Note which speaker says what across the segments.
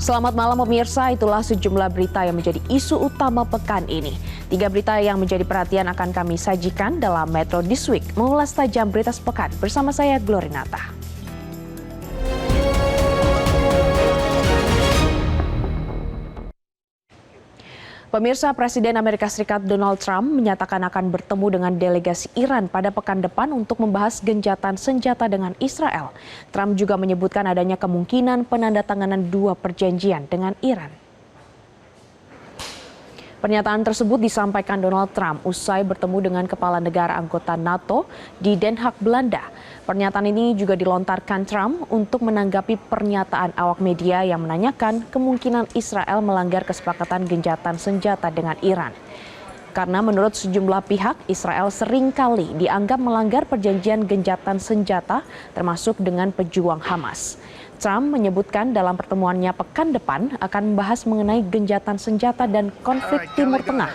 Speaker 1: Selamat malam pemirsa, itulah sejumlah berita yang menjadi isu utama pekan ini. 3 berita yang menjadi perhatian akan kami sajikan dalam Metro This Week. Mengulas tajam berita sepekan bersama saya Glorinata. Pemirsa, Presiden Amerika Serikat Donald Trump menyatakan akan bertemu dengan delegasi Iran pada pekan depan untuk membahas gencatan senjata dengan Israel. Trump juga menyebutkan adanya kemungkinan penandatanganan 2 perjanjian dengan Iran. Pernyataan tersebut disampaikan Donald Trump usai bertemu dengan kepala negara anggota NATO di Den Haag, Belanda. Pernyataan ini juga dilontarkan Trump untuk menanggapi pernyataan awak media yang menanyakan kemungkinan Israel melanggar kesepakatan gencatan senjata dengan Iran. Karena menurut sejumlah pihak, Israel seringkali dianggap melanggar perjanjian gencatan senjata termasuk dengan pejuang Hamas. Trump menyebutkan dalam pertemuannya pekan depan akan membahas mengenai gencatan senjata dan konflik Timur Tengah.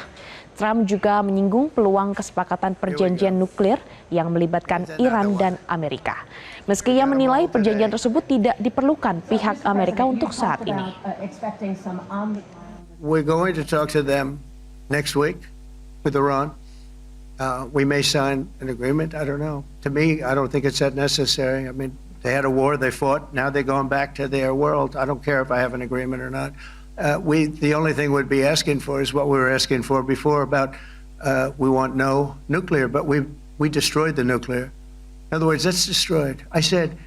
Speaker 1: Trump juga menyinggung peluang kesepakatan perjanjian nuklir yang melibatkan Iran dan Amerika. Meski ia menilai perjanjian tersebut tidak diperlukan pihak Amerika untuk saat ini.
Speaker 2: We're going to talk to them next week with Iran. We may sign an agreement. I don't know. To me, I don't think it's that necessary. I mean, they had a war, they fought. Now they're going back to their world. I don't care if I have an agreement or not. The only thing we'd be asking for is what we were asking for before about we want no nuclear, but we destroyed the nuclear. In other words, that's destroyed. I said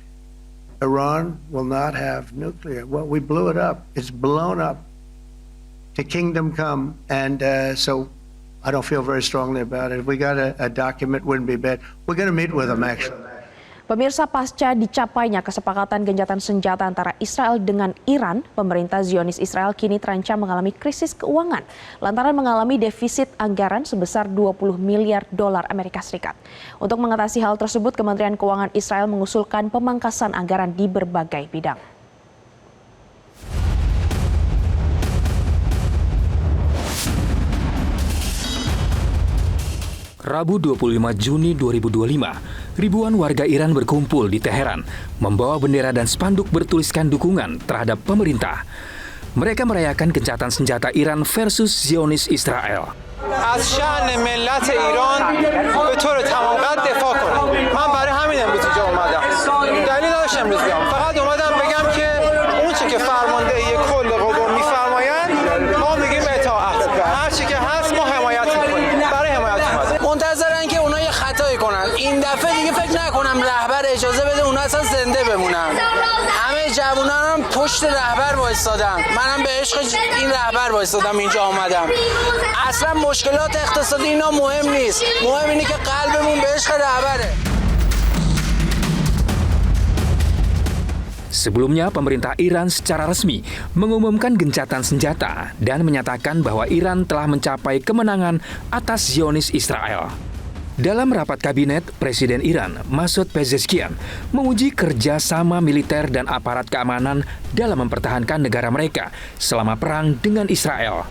Speaker 2: Iran will not have nuclear. Well, we blew it up. It's blown up to kingdom come, and so I don't feel very strongly about it. If we got a document, wouldn't be bad. We're going to meet with them, actually.
Speaker 1: Pemirsa, pasca dicapainya kesepakatan gencatan senjata antara Israel dengan Iran, pemerintah Zionis Israel kini terancam mengalami krisis keuangan lantaran mengalami defisit anggaran sebesar 20 miliar dolar Amerika Serikat. Untuk mengatasi hal tersebut, Kementerian Keuangan Israel mengusulkan pemangkasan anggaran di berbagai bidang.
Speaker 3: Rabu 25 Juni 2025, ribuan warga Iran berkumpul di Teheran, membawa bendera dan spanduk bertuliskan dukungan terhadap pemerintah. Mereka merayakan gencatan senjata Iran versus Zionis Israel.
Speaker 4: از شأن ملت ایران به طور تمام قد دفاع کنم. من برای همین امروز اینجا اومدم. دلیل نداشت امروز بیام. فقط اومدم بگم که اون چه که فرماندهی کل قوا میفرمایند ما میگیم اطاعت. هر چی که هست ما حمایت میکنیم. برای حمایت اومدیم. منتظرن که اونا یه خطایی کنن. این دفعه دیگه فکر نکنم رهبر اجازه بده اونا اصلا زنده بمونن. همه جوانان پشت رهبر وایسادن. منم به عشق این رهبر وایسادم اینجا اومدم. اصلا مشکلات اقتصادی اینا مهم نیست. مهم اینه که قلبمون به عشق رهبره.
Speaker 3: Sebelumnya, pemerintah Iran secara resmi mengumumkan gencatan senjata dan menyatakan bahwa Iran telah mencapai kemenangan atas Zionis Israel. Dalam rapat kabinet, Presiden Iran, Masoud Pezeshkian, menguji kerjasama militer dan aparat keamanan dalam mempertahankan negara mereka selama perang dengan Israel.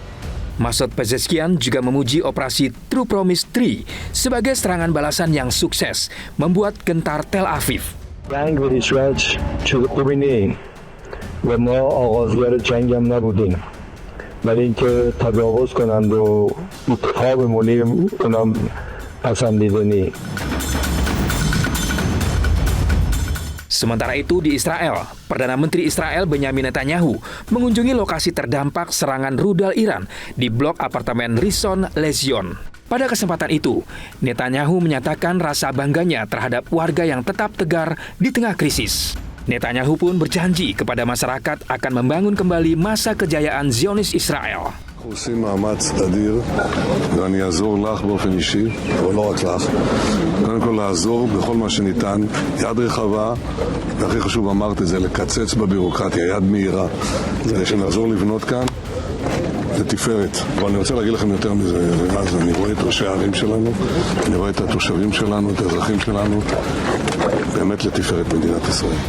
Speaker 3: Masoud Pezeshkian juga memuji operasi True Promise 3 sebagai serangan balasan yang sukses membuat gentar Tel Aviv.
Speaker 5: جنگ به هیچ وجه ببینید و ما آغازگر جنگ هم نبودیم ولی اینکه تجاوز کنند و اتفاق ملی کنم پسندیده نیست.
Speaker 3: Sementara itu di Israel, Perdana Menteri Israel Benyamin Netanyahu mengunjungi lokasi terdampak serangan rudal Iran di blok apartemen Rishon LeZion. Pada kesempatan itu, Netanyahu menyatakan rasa bangganya terhadap warga yang tetap tegar di tengah krisis. Netanyahu pun berjanji kepada masyarakat akan membangun kembali masa kejayaan Zionis Israel.
Speaker 6: אנחנו עושים מאמץ אדיר, ואני אעזור לך באופן אישי, או לא רק לך. קודם כל לעזור בכל מה שניתן, יד רחבה, והכי חשוב אמרת את זה, לקצץ בבירוקרטיה, יד מהירה, כדי שנחזור לבנות כאן לתפארת. אבל אני רוצה להגיד לכם יותר מזה, אז אני רואה את ראשי הערים שלנו, אני רואה את התושבים שלנו, את האזרחים שלנו, באמת לתפארת מדינת ישראל.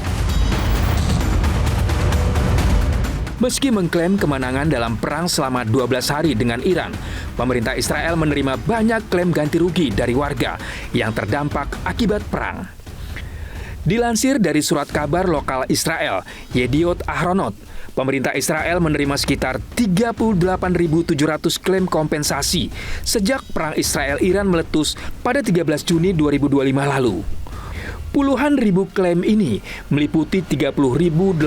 Speaker 3: Meski mengklaim kemenangan dalam perang selama 12 hari dengan Iran, pemerintah Israel menerima banyak klaim ganti rugi dari warga yang terdampak akibat perang. Dilansir dari surat kabar lokal Israel, Yediot Ahronot, Pemerintah Israel menerima sekitar 38.700 klaim kompensasi sejak perang Israel-Iran meletus pada 13 Juni 2025 lalu. Puluhan ribu klaim ini meliputi 30.809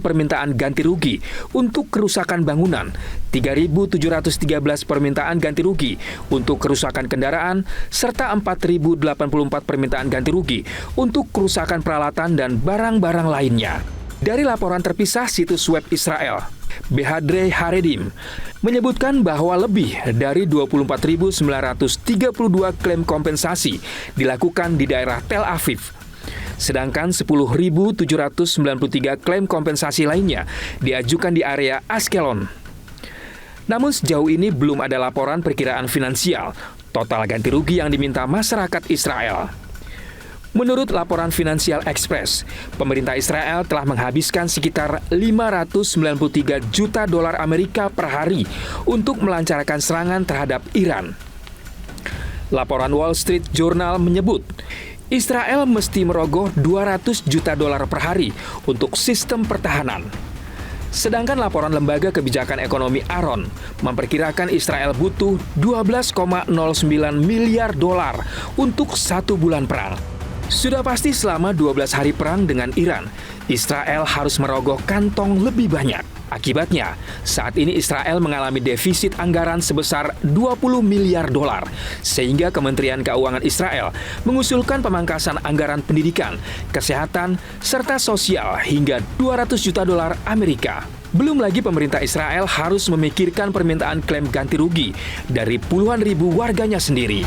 Speaker 3: permintaan ganti rugi untuk kerusakan bangunan, 3.713 permintaan ganti rugi untuk kerusakan kendaraan, serta 4.084 permintaan ganti rugi untuk kerusakan peralatan dan barang-barang lainnya. Dari laporan terpisah situs web Israel, Behadrei Haredim menyebutkan bahwa lebih dari 24.932 klaim kompensasi dilakukan di daerah Tel Aviv. Sedangkan 10.793 klaim kompensasi lainnya diajukan di area Ashkelon. Namun sejauh ini belum ada laporan perkiraan finansial total ganti rugi yang diminta masyarakat Israel. Menurut laporan Financial Express, pemerintah Israel telah menghabiskan sekitar 593 juta dolar Amerika per hari untuk melancarkan serangan terhadap Iran. Laporan Wall Street Journal menyebut, Israel mesti merogoh 200 juta dolar per hari untuk sistem pertahanan. Sedangkan laporan Lembaga Kebijakan Ekonomi Aron memperkirakan Israel butuh 12,09 miliar dolar untuk 1 bulan perang. Sudah pasti selama 12 hari perang dengan Iran, Israel harus merogoh kantong lebih banyak. Akibatnya, saat ini Israel mengalami defisit anggaran sebesar 20 miliar dolar, sehingga Kementerian Keuangan Israel mengusulkan pemangkasan anggaran pendidikan, kesehatan, serta sosial hingga 200 juta dolar Amerika. Belum lagi pemerintah Israel harus memikirkan permintaan klaim ganti rugi dari puluhan ribu warganya sendiri.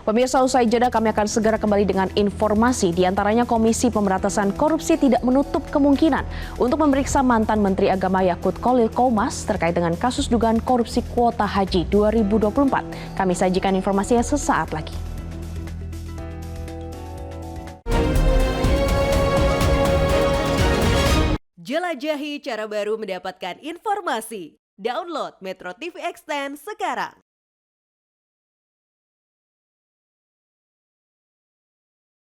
Speaker 1: Pemirsa, usai jeda kami akan segera kembali dengan informasi. Di antaranya Komisi Pemberantasan Korupsi tidak menutup kemungkinan untuk memeriksa mantan Menteri Agama Yakut Khalil Qomas terkait dengan kasus dugaan korupsi kuota haji 2024. Kami sajikan informasinya sesaat lagi.
Speaker 7: Jelajahi cara baru mendapatkan informasi. Download Metro TV Extend sekarang.